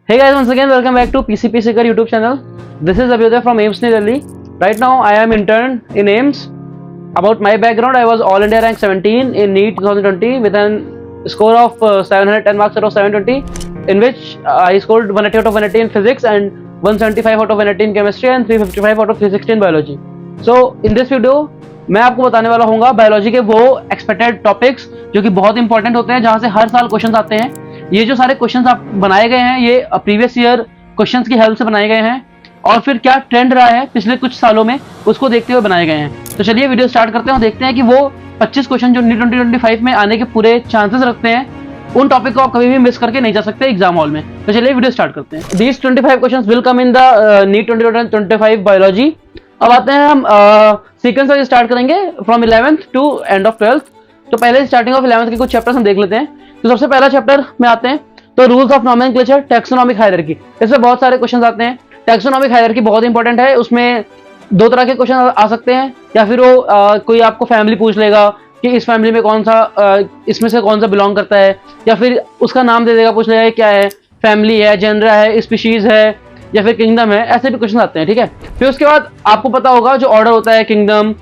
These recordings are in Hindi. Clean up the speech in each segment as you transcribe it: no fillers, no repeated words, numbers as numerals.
Hey guys, once again welcome back to PCP Seeker YouTube channel. This is Abhyuday from AIIMS New Delhi. Right now I am intern in AIIMS. About my background, I was All India rank 17 in NEET 2020 with an score of 710 marks out of 720, in which I scored 180 out of 180 in physics and 175 out of 180 in chemistry and 355 out of 360 in biology. So in this video मैं आपको बताने वाला हूँ बायोलॉजी के वो एक्सपेक्टेड टॉपिक्स जो कि बहुत इंपॉर्टेंट होते हैं, जहाँ से हर साल क्वेश्चंस आते हैं। ये जो सारे क्वेश्चंस आप बनाए गए हैं ये प्रीवियस ईयर क्वेश्चंस की हेल्प से बनाए गए हैं और फिर क्या ट्रेंड रहा है पिछले कुछ सालों में उसको देखते हुए बनाए गए हैं। तो चलिए वीडियो स्टार्ट करते हैं और देखते हैं कि वो 25 क्वेश्चन जो नीट 2025 में आने के पूरे चांसेस रखते हैं, उन टॉपिक को आप कभी भी मिस करके नहीं जा सकते एग्जाम हॉल में। तो चलिए वीडियो स्टार्ट करते हैं। These 25 questions will come in the NEET 2025 biology. अब आते हैं हम सीक्वेंस से स्टार्ट करेंगे from 11th to end of 12th। तो पहले स्टार्टिंग ऑफ 11th के कुछ चैप्टर्स हम देख लेते हैं। तो सबसे पहला चैप्टर में आते हैं तो rules of nomenclature, taxonomic hierarchy. इसमें बहुत सारे क्वेश्चन आते हैं। टैक्सोनॉमिक हायरार्की बहुत इंपॉर्टेंट है। उसमें दो तरह के क्वेश्चन आ सकते हैं, या फिर वो कोई आपको फैमिली पूछ लेगा कि इस फैमिली में कौन सा इसमें से कौन सा बिलोंग करता है, या फिर उसका नाम दे देगा, पूछ लेगा क्या है, फैमिली है, जेनर है, स्पीशीज है, या फिर किंगडम है। ऐसे भी क्वेश्चन आते हैं, ठीक है। फिर उसके बाद आपको पता होगा जो ऑर्डर होता है, किंगडम,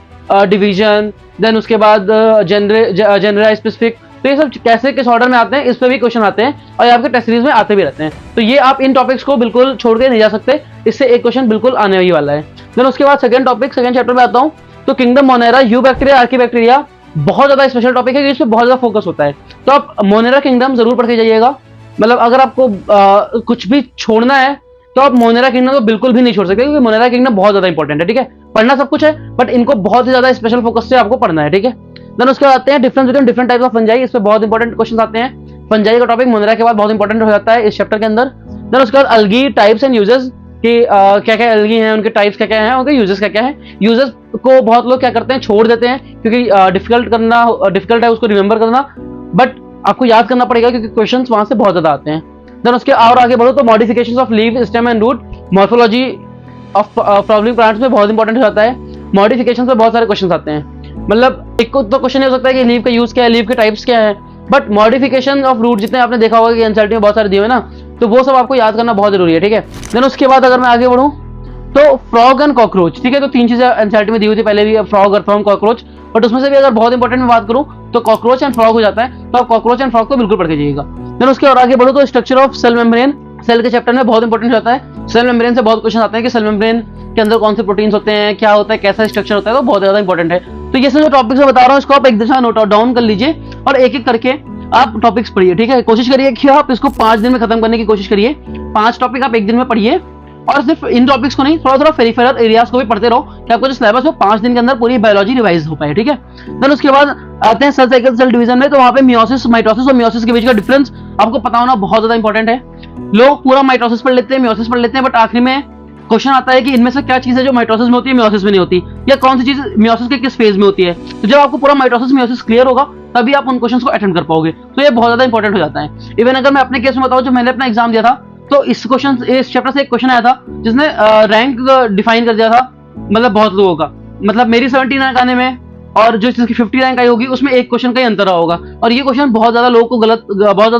डिवीजन, देन उसके बाद जेनर स्पेसिफिक। तो ये सब कैसे किस ऑर्डर में आते हैं, इस पर भी क्वेश्चन आते हैं और आपके टेस्ट सीरीज में आते भी रहते हैं। तो ये आप इन टॉपिक्स को बिल्कुल छोड़ के नहीं जा सकते, इससे एक क्वेश्चन बिल्कुल आने ही वाला है। देन उसके बाद सेकंड टॉपिक, सेकंड चैप्टर में आता हूँ तो kingdom, Monera, you bacteria, Archie bacteria बहुत ज्यादा स्पेशल टॉपिक है, इस पर बहुत ज्यादा फोकस होता है। तो आप मोनेरा किंगडम जरूर पढ़ के जाइएगा। मतलब अगर आपको कुछ भी छोड़ना है तो आप मोनेरा किंगडम को बिल्कुल भी नहीं छोड़ सकते, क्योंकि मोनेरा किंगडम बहुत ज्यादा इंपॉर्टेंट है, ठीक है। पढ़ना सब कुछ है बट इनको बहुत ही ज्यादा स्पेशल फोकस से आपको पढ़ना है, ठीक है। देन उसके बाद आते हैं difference between different types of fungi. इस पे बहुत इंपॉर्टेंट क्वेश्चन आते हैं। फंजाई का टॉपिक मोनेरा के बाद बहुत इंपॉर्टेंट हो जाता है इस चैप्टर के अंदर। देन उसके बाद अलगी, टाइप्स एंड यूजेस, कि क्या क्या अलगी हैं, उनके टाइप्स क्या क्या हैं, उनके यूजेस क्या क्या हैं। यूजेस को बहुत लोग क्या करते हैं, छोड़ देते हैं, क्योंकि डिफिकल्ट है उसको रिमेंबर करना, बट आपको याद करना पड़ेगा क्योंकि क्वेश्चन वहां से बहुत ज्यादा आते हैं। देन उसके और आगे बढ़ो तो modifications of leave, stem and root, morphology of flowering plants में बहुत इंपॉर्टेंट हो जाता है। मॉडिफिकेशंस में बहुत सारे क्वेश्चन आते हैं। मतलब एक तो क्वेश्चन हो सकता है कि लीव का यूज क्या है, लीव के टाइप्स क्या है, बट मॉडिफिकेशन ऑफ रूट जितने आपने देखा होगा कि एनसीईआरटी में बहुत सारे दिए हुए ना, तो वो सब आपको याद करना बहुत जरूरी है, ठीक है। देन उसके बाद अगर मैं आगे बढ़ूं तो फ्रॉग एंड कॉकरोच, ठीक है। तो तीन चीजें एनसीईआरटी में दी हुई थी पहले भी, फ्रॉग, अर्थवर्म, कॉकरोच, बट उसमें से भी अगर बहुत इंपॉर्टेंट में बात करूं तो कॉकरोच एंड फ्रॉग हो जाता है। तो आप कॉकरोच एंड फ्रॉग को बिल्कुल पढ़ के जाइएगा। देन उसके और आगे बढ़ो तो structure of cell membrane, cell के चैप्टर में बहुत इंपॉर्टेंट होता है। सेल मेम्ब्रेन से बहुत क्वेश्चन आते हैं कि सेल मेम्ब्रेन के अंदर कौन से प्रोटीन्स होते हैं, क्या होता है, कैसा स्ट्रक्चर होता है, तो बहुत ज्यादा इंपॉर्टेंट है। तो ये सब जो टॉपिक्स मैं बता रहा हूँ इसको आप एक दफा नोट डाउन कर लीजिए और एक एक करके आप टॉपिक्स पढ़िए, ठीक है। कोशिश करिए कि आप इसको 5 दिन में खत्म करने की कोशिश करिए। 5 टॉपिक आप एक दिन में पढ़िए और सिर्फ इन टॉपिक्स को नहीं, थोड़ा थोड़ा पेरिफेरल एरियाज को भी पढ़ते रहो कि आपको जो सिलेबस हो 5 दिन के अंदर पूरी बायोलॉजी रिवाइज हो पाए, ठीक है। देन उसके बाद आते हैं सेल साइकिल, सेल डिवीजन में। तो वहां पे मियोसिस, माइटोसिस और मियोसिस के बीच का डिफरेंस आपको पता होना बहुत ज्यादा इंपॉर्टेंट है। लोग पूरा माइटोसिस पढ़ लेते हैं, मियोसिस पढ़ लेते हैं, बट आखिर में क्वेश्चन आता है कि इनमें से क्या चीज है जो माइटोसिस में होती है, मियोसिस में नहीं होती, या कौन सी चीज मियोसिस के किस फेज में होती है। तो जब आपको पूरा माइटोसिस मियोसिस क्लियर होगा तभी आप उन क्वेश्चंस को अटेंड कर पाओगे। तो ये बहुत ज्यादा इंपॉर्टेंट हो जाता है। इवन अगर मैं अपने केस में बताऊं, जब मैंने अपना एग्जाम दिया था तो इस चैप्टर से एक क्वेश्चन आया था जिसने रैंक डिफाइन कर दिया था, मतलब बहुत लोगों का। मतलब मेरी 70 रैंक आने में और जो जिसकी 50 रैंक आई होगी उसमें एक क्वेश्चन का ही अंतर होगा। और ये क्वेश्चन बहुत ज्यादा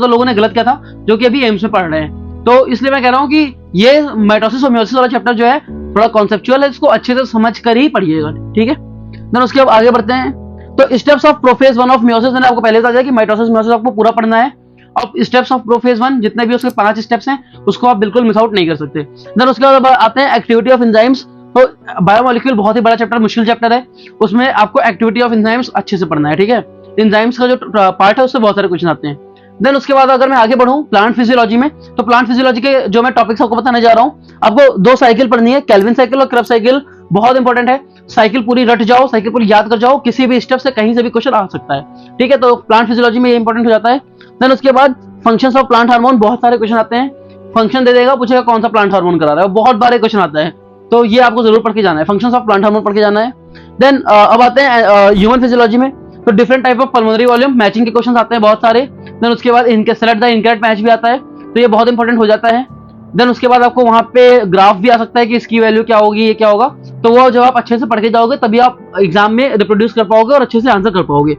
लोगों ने गलत किया था, जो कि अभी एम्स में पढ़ रहे हैं। तो इसलिए मैं कह रहा हूँ कि ये माइटोसिस और मियोसिस वाला चैप्टर जो है थोड़ा कॉन्सेप्चुअल है, इसको अच्छे से समझ कर ही पढ़िएगा, ठीक है। देन उसके बाद आगे बढ़ते हैं तो steps of prophase 1 of meiosis. मैंने आपको पहले बता दिया कि माइटोसिस मियोसिस आपको पूरा पढ़ना है। अब स्टेप्स ऑफ प्रोफेज 1 जितने भी उसके 5 स्टेप्स हैं उसको आप बिल्कुल मिस आउट नहीं कर सकते। देन उसके बाद आते हैं एक्टिविटी ऑफ एंजाइम्स। तो बायोमोलिक्यूल बहुत ही बड़ा चैप्टर, मुश्किल चैप्टर है, उसमें आपको एक्टिविटी ऑफ एंजाइम्स अच्छे से पढ़ना है, ठीक है। एंजाइम्स का जो पार्ट है उससे बहुत सारे क्वेश्चन आते हैं। देन उसके बाद अगर मैं आगे बढ़ूं प्लांट फिजियोलॉजी में, तो प्लांट फिजियोलॉजी के जो मैं टॉपिक्स आपको बताने जा रहा हूं, आपको 2 साइकिल पढ़नी है, केल्विन साइकिल और क्रेब्स साइकिल, बहुत इंपॉर्टेंट है। साइकिल पूरी रट जाओ, साइकिल पूरी याद कर जाओ, किसी भी स्टेप से कहीं से भी क्वेश्चन आ सकता है, ठीक है। तो प्लांट फिजियोलॉजी में ये इंपॉर्टेंट हो जाता है। देन उसके बाद फंक्शंस ऑफ प्लांट हार्मोन, बहुत सारे क्वेश्चन आते हैं। फंक्शन दे देगा, पूछेगा कौन सा प्लांट हार्मोन करा रहा है, बहुत बारे क्वेश्चन आता है, तो ये आपको जरूर पढ़ के जाना है, फंक्शंस ऑफ प्लांट हार्मोन पढ़ के जाना है। देन अब आते हैं ह्यूमन फिजियोलॉजी में, तो different type of pulmonary volume, matching के क्वेश्चन आते हैं बहुत सारे। देन उसके बाद इनके सेलेक्ट द इनकरेक्ट मैच भी आता है, तो ये बहुत इंपॉर्टेंट हो जाता है। देन उसके बाद आपको वहां पे ग्राफ भी आ सकता है कि इसकी वैल्यू क्या होगी, ये क्या होगा, तो वो जब आप अच्छे से पढ़ के जाओगे तभी आप एग्जाम में रिप्रोड्यूस कर पाओगे और अच्छे से आंसर कर पाओगे।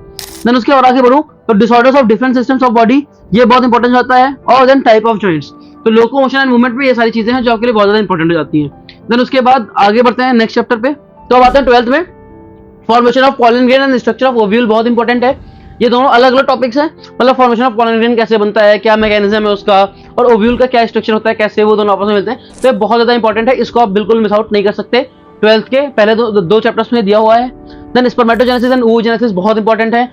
देन उसके और आगे बढ़ूं तो disorders of different systems of body, ये बहुत इंपॉर्टेंट होता है। और देन टाइप ऑफ जॉइंट्स, तो लोकोमोशन एंड मूवमेंट में ये सारी चीजें हैं जो आपके लिए बहुत ज्यादा इंपॉर्टेंट हो जाती हैं। देन उसके बाद आगे बढ़ते हैं नेक्स्ट चैप्टर पे। तो अब आते हैं 12th में, formation of pollen grain and structure of ovule, बहुत इंपॉर्टेंट है। ये दोनों अलग अलग टॉपिक्स हैं, मतलब फॉर्मेशन ऑफ पॉलन ग्रेन कैसे बनता है, क्या मैकेनिज्म है उसका, और ओव्यूल का क्या स्ट्रक्चर होता है, कैसे वो दोनों आपस में मिलते हैं। तो ये बहुत ज्यादा इंपॉर्टेंट है, इसको आप बिल्कुल मिस आउट नहीं कर सकते। 12th के पहले दो चैप्टर्स में दिया हुआ है। देन स्पर्मेटोजेनेसिस एंड oogenesis बहुत इंपॉर्टेंट है।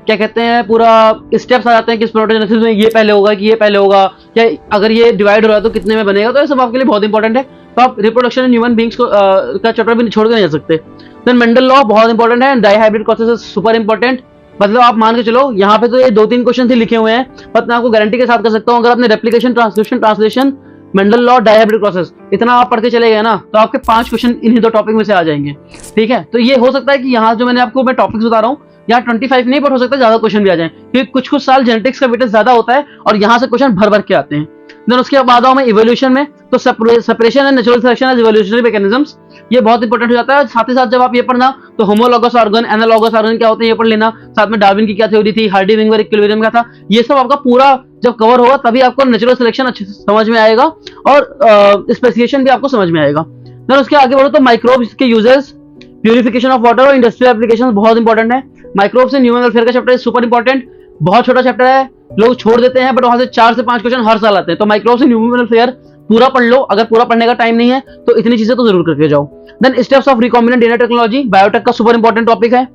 क्या कहते हैं, पूरा स्टेप्स आ जाते हैं कि स्पर्मेटोजेनेसिस में ये पहले होगा कि ये पहले होगा, या अगर ये डिवाइड हो रहा है तो कितने में बनेगा। तो ये सब आपके लिए बहुत इंपॉर्टेंट है। तो आप रिप्रोडक्शन इन ह्यूमन बींग्स को का चैप्टर भी छोड़ के नहीं जा सकते। देन मेंडल लॉ बहुत इंपॉर्टेंट है। डाइहाइब्रिड प्रोसेस सुपर इंपॉर्टेंट, मतलब आप मान के चलो यहाँ पे तो ये 2-3 क्वेश्चन ही लिखे हुए हैं, बट मैं आपको गारंटी के साथ कर सकता हूँ अगर आपने replication, translation, Mendel law, dihybrid process इतना आप पढ़ के चले गए ना, तो आपके 5 क्वेश्चन इन्हीं 2 टॉपिक में से आ जाएंगे। ठीक है, तो ये हो सकता है कि यहाँ जो मैंने आपको मैं टॉपिक्स बता रहा हूँ, यहाँ 25 नहीं, बट हो सकता है ज्यादा क्वेश्चन भी आ जाए, क्योंकि कुछ साल जेनेटिक्स का वेटेज ज्यादा होता है और यहाँ से क्वेश्चन भर भर के आते हैं। देन उसके बाद आओ मैं इवोल्यूशन में, तो separation and natural selection as evolutionary mechanisms, ये बहुत इंपॉर्टेंट हो जाता है। साथ ही साथ जब आप ये पढ़ना तो होमोलॉगस ऑर्गन, एनालॉगस ऑर्गन क्या होते हैं ये पढ़ लेना। साथ में डार्विन की क्या थ्योरी थी, हार्डी विंगर इक्विलिब्रियम क्या था, ये सब आपका पूरा जब कवर होगा तभी आपको नेचुरल सिलेक्शन अच्छे से समझ में आएगा और स्पेसिफिकेशन भी आपको समझ में आएगा। देन उसके आगे बढ़ो तो माइक्रोब्स के यूजेस, प्यूरिफिकेशन ऑफ वाटर और इंडस्ट्रियल एप्लीकेशंस बहुत इंपॉर्टेंट है। माइक्रोब्स इन ह्यूमन वेलफेयर का चैप्टर इज सुपर इंपॉर्टेंट, बहुत छोटा चैप्टर है, लोग छोड़ देते हैं, बट वहां से 4 से 5 क्वेश्चन हर साल आते हैं। तो माइक्रोब्स इन ह्यूमन वेलफेयर पूरा पढ़ लो, अगर पूरा पढ़ने का टाइम नहीं है तो इतनी चीजें तो जरूर करके जाओ। Then steps of recombinant DNA technology, biotech का सुपर इंपॉर्टेंट टॉपिक है,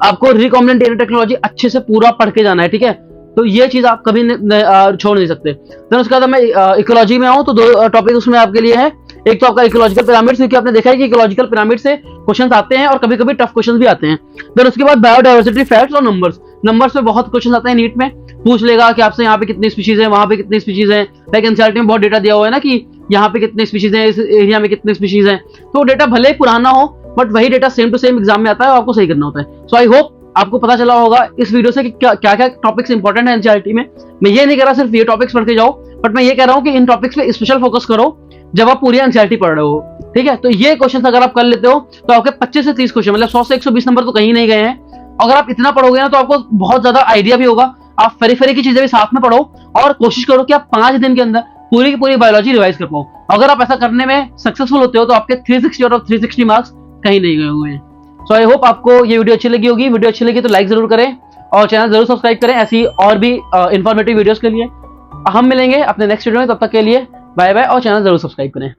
आपको रिकॉम्बिनेंट डीएनए टेक्नोलॉजी अच्छे से पूरा पढ़ के जाना है। ठीक है, तो ये चीज आप कभी छोड़ नहीं सकते। देन उसके बाद मैं इकोलॉजी में आऊँ तो 2 टॉपिक उसमें आपके लिए है। एक तो आपका इकोलॉजिकल पिरामिड्स, क्योंकि आपने देखा है कि इकोलॉजिकल पिरामिड से क्वेश्चंस आते हैं और कभी कभी टफ क्वेश्चंस भी आते हैं। देन उसके बाद बायोडाइवर्सिटी फैक्ट्स और नंबर्स पे बहुत क्वेश्चन आते हैं, नीट में पूछ लेगा कि आपसे यहाँ पे कितनी स्पीशीज है, वहां पे कितनी स्पीशीज है। लाइक एनसीईआरटी में बहुत डेटा दिया हुआ है ना कि यहाँ पे कितनी स्पीशीज है, इस एरिया में कितनी स्पीशीज है। तो डेटा भले ही पुराना हो, बट वही data same to same exam में आता है और आपको सही करना होता है। सो आई होप आपको पता चला होगा इस वीडियो से कि क्या क्या टॉपिक्स इंपॉर्टेंट है एनसीईआरटी में। मैं ये नहीं कह रहा सिर्फ ये टॉपिक्स पढ़ के जाओ, बट मैं ये कह रहा हूँ कि इन टॉपिक्स पे स्पेशल फोकस करो जब आप पूरी एनसीईआरटी पढ़ रहे हो। ठीक है, तो ये क्वेश्चन अगर आप कर लेते हो तो आपके 25 से 30 क्वेश्चन, मतलब 100 से 120 नंबर तो कहीं नहीं गए हैं। अगर आप इतना पढ़ोगे ना तो आपको बहुत ज्यादा आइडिया भी होगा। आप फेरी की चीजें भी साथ में पढ़ो और कोशिश करो कि आप 5 दिन के अंदर पूरी की पूरी बायोलॉजी रिवाइज कर पाओ। अगर आप ऐसा करने में सक्सेसफुल होते हो तो आपके 360 आउट ऑफ 360 मार्क्स कहीं नहीं गए हुए हैं। सो आई होप आपको ये वीडियो अच्छी लगी होगी। वीडियो अच्छी लगी तो लाइक जरूर करें और चैनल जरूर सब्सक्राइब करें ऐसी और भी इंफॉर्मेटिव वीडियोस के लिए। हम मिलेंगे अपने नेक्स्ट वीडियो में, तब तक के लिए बाय बाय और चैनल जरूर सब्सक्राइब करें।